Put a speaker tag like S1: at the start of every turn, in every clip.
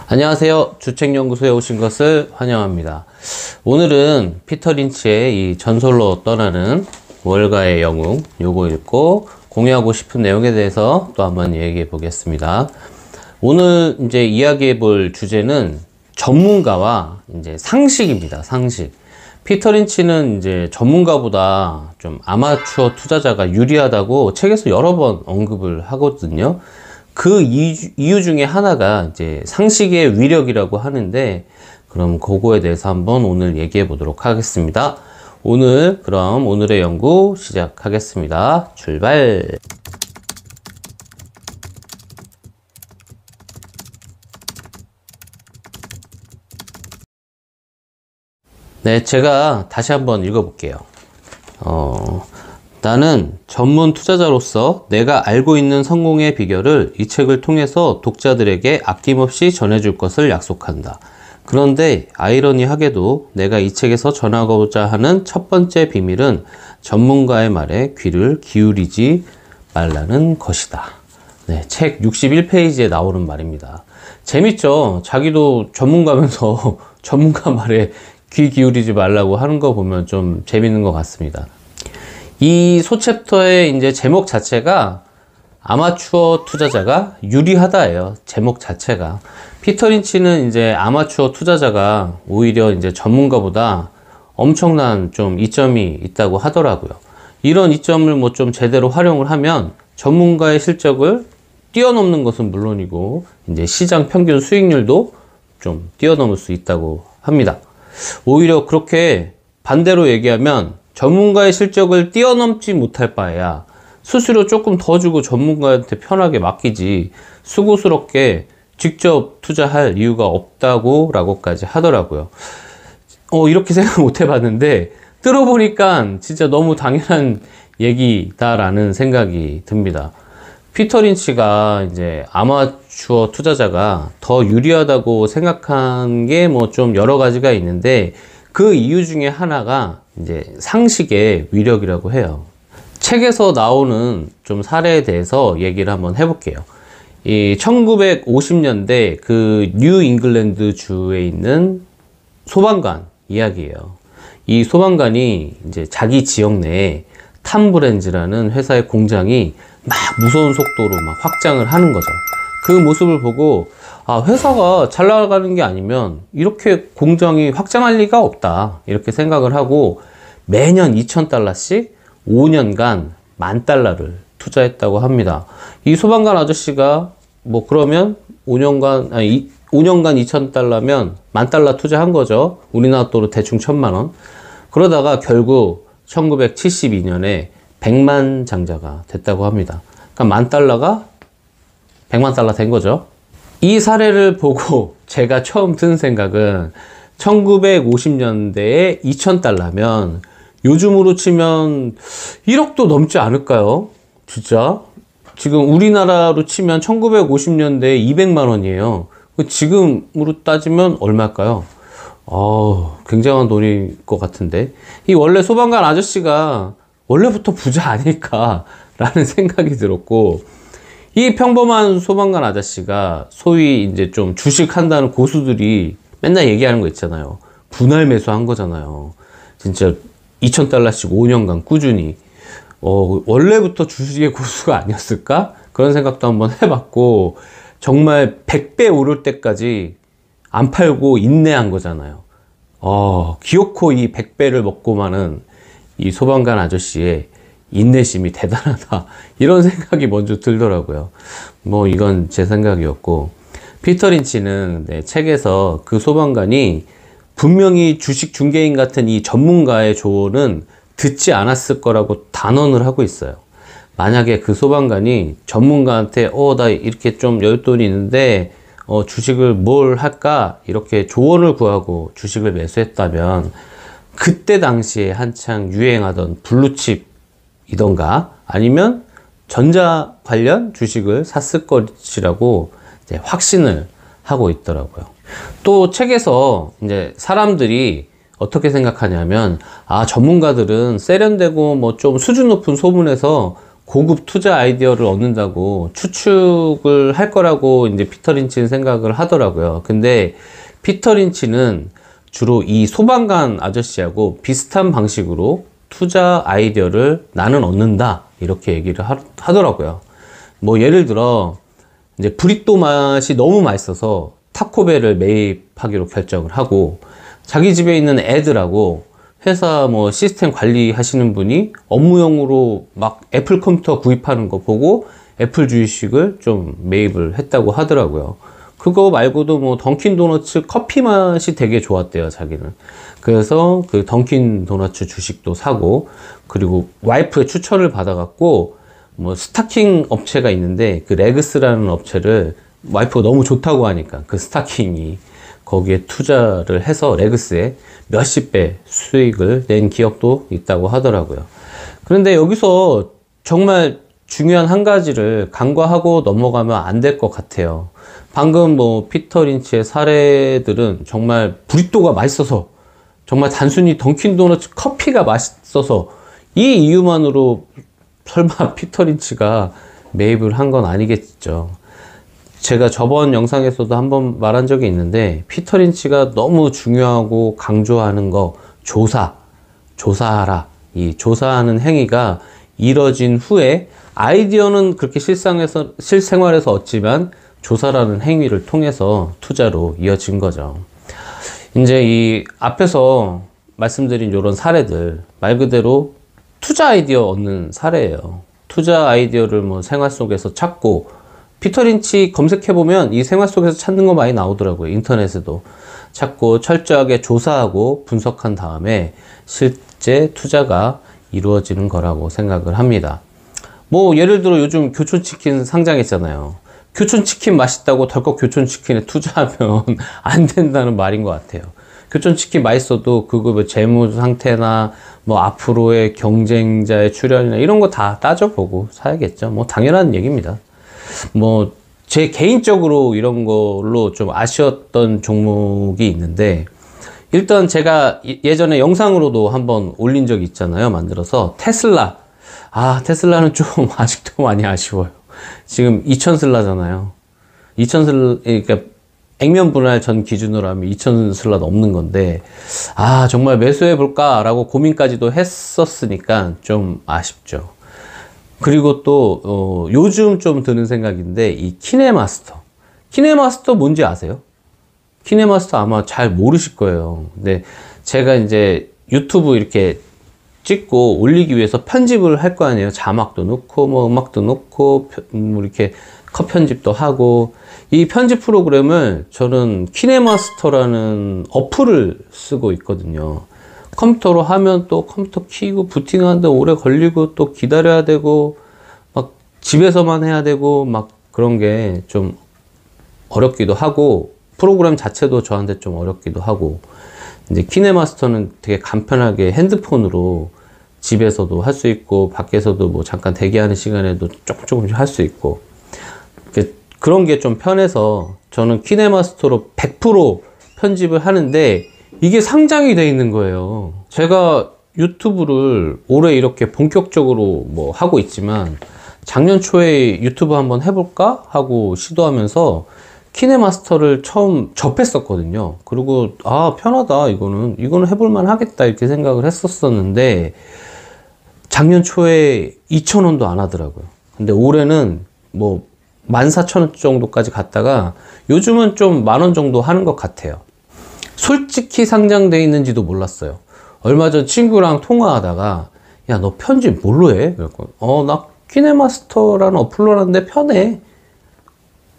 S1: 안녕하세요. 주책연구소에 오신 것을 환영합니다. 오늘은 피터 린치의 이 전설로 떠나는 월가의 영웅 요거 읽고 공유하고 싶은 내용에 대해서 또 한번 얘기해 보겠습니다. 오늘 이제 이야기해 볼 주제는 전문가와 이제 상식입니다. 상식. 피터 린치는 이제 전문가보다 좀 아마추어 투자자가 유리하다고 책에서 여러 번 언급을 하거든요. 그 이유 중에 하나가 이제 상식의 위력이라고 하는데, 그럼 그거에 대해서 한번 오늘 얘기해 보도록 하겠습니다. 그럼 오늘의 연구 시작하겠습니다. 출발! 네, 제가 다시 한번 읽어볼게요. 나는 전문 투자자로서 내가 알고 있는 성공의 비결을 이 책을 통해서 독자들에게 아낌없이 전해줄 것을 약속한다. 그런데 아이러니하게도 내가 이 책에서 전하고자 하는 첫 번째 비밀은 전문가의 말에 귀를 기울이지 말라는 것이다. 네, 책 61페이지에 나오는 말입니다. 재밌죠? 자기도 전문가면서 전문가 말에 귀 기울이지 말라고 하는 거 보면 좀 재밌는 것 같습니다. 이 소챕터의 이제 제목 자체가 아마추어 투자자가 유리하다예요. 제목 자체가. 피터 린치는 이제 아마추어 투자자가 오히려 이제 전문가보다 엄청난 좀 이점이 있다고 하더라고요. 이런 이점을 뭐 좀 제대로 활용을 하면 전문가의 실적을 뛰어넘는 것은 물론이고 이제 시장 평균 수익률도 좀 뛰어넘을 수 있다고 합니다. 오히려 그렇게 반대로 얘기하면 전문가의 실적을 뛰어넘지 못할 바에야 수수료 조금 더 주고 전문가한테 편하게 맡기지 수고스럽게 직접 투자할 이유가 없다고 라고까지 하더라고요. 이렇게 생각 못 해봤는데 들어보니까 진짜 너무 당연한 얘기다라는 생각이 듭니다. 피터 린치가 이제 아마추어 투자자가 더 유리하다고 생각한 게 뭐 좀 여러 가지가 있는데, 그 이유 중에 하나가 이제 상식의 위력이라고 해요. 책에서 나오는 좀 사례에 대해서 얘기를 한번 해볼게요. 이 1950년대 그 뉴 잉글랜드 주에 있는 소방관 이야기예요. 이 소방관이 이제 자기 지역 내에 탐브렌즈라는 회사의 공장이 막 무서운 속도로 막 확장을 하는 거죠. 그 모습을 보고 회사가 잘 나가는 게 아니면 이렇게 공장이 확장할 리가 없다, 이렇게 생각을 하고 매년 2,000달러씩 5년간 $10,000를 투자했다고 합니다. 이 소방관 아저씨가 뭐 그러면 5년간 2,000달러면 $10,000 투자한 거죠. 우리나라 돈으로 대충 1,000만원. 그러다가 결국 1972년에 100만 장자가 됐다고 합니다. 그러니까 $10,000가 100만 달러 된 거죠. 이 사례를 보고 제가 처음 든 생각은 1950년대에 2,000달러면 요즘으로 치면 1억도 넘지 않을까요? 진짜? 지금 우리나라로 치면 1950년대에 200만 원이에요. 지금으로 따지면 얼마일까요? 굉장한 돈일 것 같은데. 이 원래 소방관 아저씨가 원래부터 부자 아닐까라는 생각이 들었고, 이 평범한 소방관 아저씨가 소위 이제 좀 주식한다는 고수들이 맨날 얘기하는 거 있잖아요. 분할 매수한 거잖아요. 진짜 2,000달러씩 5년간 꾸준히. 원래부터 주식의 고수가 아니었을까? 그런 생각도 한번 해봤고, 정말 100배 오를 때까지 안 팔고 인내한 거잖아요. 기어코 이 100배를 먹고 마는 이 소방관 아저씨의 인내심이 대단하다, 이런 생각이 먼저 들더라고요. 뭐 이건 제 생각이었고, 피터 린치는 책에서 그 소방관이 분명히 주식 중개인 같은 이 전문가의 조언은 듣지 않았을 거라고 단언을 하고 있어요. 만약에 그 소방관이 전문가한테 나 이렇게 좀 여윳돈이 있는데 주식을 뭘 할까, 이렇게 조언을 구하고 주식을 매수했다면 그때 당시에 한창 유행하던 블루칩 이던가 아니면 전자 관련 주식을 샀을 것이라고 이제 확신을 하고 있더라고요. 또 책에서 이제 사람들이 어떻게 생각하냐면 전문가들은 세련되고 뭐 좀 수준 높은 소문에서 고급 투자 아이디어를 얻는다고 추측을 할 거라고 이제 피터 린치는 생각을 하더라고요. 근데 피터 린치는 주로 이 소방관 아저씨하고 비슷한 방식으로 투자 아이디어를 나는 얻는다 이렇게 얘기를 하더라고요. 뭐 예를 들어 이제 브리또 맛이 너무 맛있어서 타코벨을 매입하기로 결정을 하고, 자기 집에 있는 애들하고 회사 뭐 시스템 관리하시는 분이 업무용으로 막 애플 컴퓨터 구입하는 거 보고 애플 주식을 좀 매입을 했다고 하더라고요. 그거 말고도 뭐 던킨 도너츠 커피 맛이 되게 좋았대요, 자기는. 그래서 그 던킨 도너츠 주식도 사고, 그리고 와이프의 추천을 받아갖고 뭐 스타킹 업체가 있는데 그 레그스라는 업체를 와이프가 너무 좋다고 하니까 그 스타킹이 거기에 투자를 해서 레그스에 몇십 배 수익을 낸 기억도 있다고 하더라고요. 그런데 여기서 정말 중요한 한 가지를 간과하고 넘어가면 안 될 것 같아요. 방금 뭐 피터 린치의 사례들은 정말 브리또가 맛있어서, 정말 단순히 던킨 도너츠 커피가 맛있어서 이 이유만으로 설마 피터 린치가 매입을 한 건 아니겠죠. 제가 저번 영상에서도 한번 말한 적이 있는데, 피터 린치가 너무 중요하고 강조하는 거, 조사하라. 이 조사하는 행위가 이뤄진 후에 아이디어는 그렇게 실생활에서 얻지만 조사라는 행위를 통해서 투자로 이어진 거죠. 이제 이 앞에서 말씀드린 이런 사례들 말 그대로 투자 아이디어 얻는 사례예요. 투자 아이디어를 뭐 생활 속에서 찾고, 피터 린치 검색해보면 이 생활 속에서 찾는 거 많이 나오더라고요. 인터넷에도 찾고 철저하게 조사하고 분석한 다음에 실제 투자가 이루어지는 거라고 생각을 합니다. 뭐 예를 들어 요즘 교촌치킨 상장했잖아요. 교촌치킨 맛있다고 덜컥 교촌치킨에 투자하면 안 된다는 말인 것 같아요. 교촌치킨 맛있어도 그거 뭐 재무 상태나 뭐 앞으로의 경쟁자의 출현이나 이런 거 다 따져보고 사야겠죠. 뭐 당연한 얘기입니다. 뭐 제 개인적으로 이런 걸로 좀 아쉬웠던 종목이 있는데, 일단 제가 예전에 영상으로도 한번 올린 적이 있잖아요. 만들어서 테슬라. 테슬라는 좀 아직도 많이 아쉬워요. 지금 2000슬라잖아요. 2000슬라, 그러니까 액면 분할 전 기준으로 하면 2000슬라 넘는 건데, 정말 매수해 볼까 라고 고민까지도 했었으니까 좀 아쉽죠. 그리고 또 요즘 좀 드는 생각인데, 이 키네마스터 뭔지 아세요? 키네마스터 아마 잘 모르실 거예요. 근데 제가 이제 유튜브 이렇게 찍고 올리기 위해서 편집을 할 거 아니에요. 자막도 넣고 뭐 음악도 넣고 뭐 이렇게 컷 편집도 하고, 이 편집 프로그램을 저는 키네마스터라는 어플을 쓰고 있거든요. 컴퓨터로 하면 또 컴퓨터 키고 부팅하는데 오래 걸리고 또 기다려야 되고 막 집에서만 해야 되고 막 그런 게 좀 어렵기도 하고, 프로그램 자체도 저한테 좀 어렵기도 하고, 이제 키네마스터는 되게 간편하게 핸드폰으로 집에서도 할 수 있고 밖에서도 뭐 잠깐 대기하는 시간에도 조금씩 할 수 있고, 그런 게 좀 편해서 저는 키네마스터로 100% 편집을 하는데 이게 상장이 돼 있는 거예요. 제가 유튜브를 올해 이렇게 본격적으로 뭐 하고 있지만 작년 초에 유튜브 한번 해볼까 하고 시도하면서 키네마스터를 처음 접했었거든요. 그리고 편하다, 이거는 해볼만 하겠다 이렇게 생각을 했었었는데 작년 초에 2,000원도 안 하더라고요. 근데 올해는 뭐 14,000원 정도까지 갔다가 요즘은 좀 10,000원 정도 하는 것 같아요. 솔직히 상장돼 있는지도 몰랐어요. 얼마 전 친구랑 통화하다가 야, 너 편집 뭘로 해? 그랬고, 나 키네마스터라는 어플로 하는데 편해.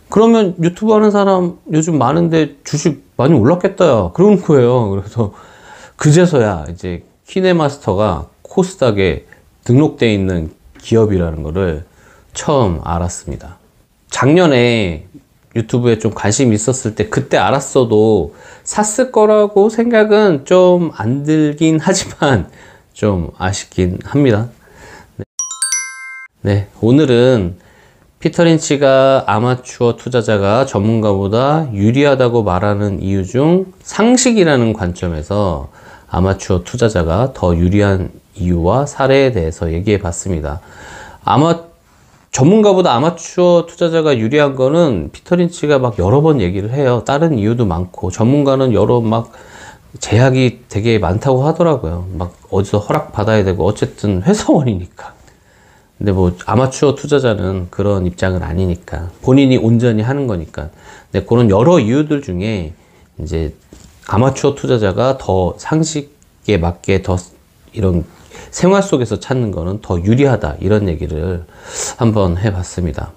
S1: 그러면 유튜브 하는 사람 요즘 많은데 주식 많이 올랐겠다. 그러는 거예요. 그래서 그제서야 이제 키네마스터가 코스닥에 등록되어 있는 기업이라는 거를 처음 알았습니다. 작년에 유튜브에 좀 관심이 있었을 때 그때 알았어도 샀을 거라고 생각은 좀 안 들긴 하지만 좀 아쉽긴 합니다. 네, 오늘은 피터 린치가 아마추어 투자자가 전문가보다 유리하다고 말하는 이유 중 상식이라는 관점에서 아마추어 투자자가 더 유리한 이유와 사례에 대해서 얘기해 봤습니다. 전문가보다 아마추어 투자자가 유리한 거는 피터 린치가 막 여러 번 얘기를 해요. 다른 이유도 많고, 전문가는 여러 막 제약이 되게 많다고 하더라고요. 막 어디서 허락 받아야 되고, 어쨌든 회사원이니까. 근데 뭐 아마추어 투자자는 그런 입장은 아니니까, 본인이 온전히 하는 거니까. 근데 그런 여러 이유들 중에 이제 아마추어 투자자가 더 상식에 맞게 더 이런 생활 속에서 찾는 거는 더 유리하다, 이런 얘기를 한번 해봤습니다.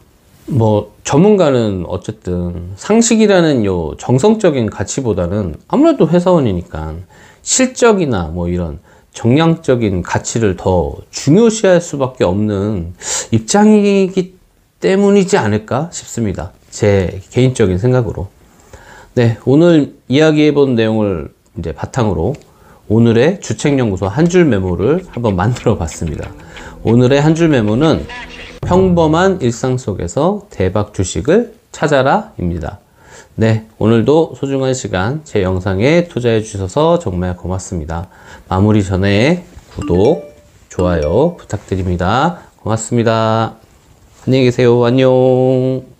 S1: 뭐 전문가는 어쨌든 상식이라는 요 정성적인 가치보다는 아무래도 회사원이니까 실적이나 뭐 이런 정량적인 가치를 더 중요시할 수밖에 없는 입장이기 때문이지 않을까 싶습니다. 제 개인적인 생각으로. 네, 오늘 이야기해본 내용을 이제 바탕으로 오늘의 주책연구소 한 줄 메모를 한번 만들어 봤습니다. 오늘의 한 줄 메모는 평범한 일상 속에서 대박 주식을 찾아라 입니다. 네, 오늘도 소중한 시간 제 영상에 투자해 주셔서 정말 고맙습니다. 마무리 전에 구독, 좋아요 부탁드립니다. 고맙습니다. 안녕히 계세요. 안녕.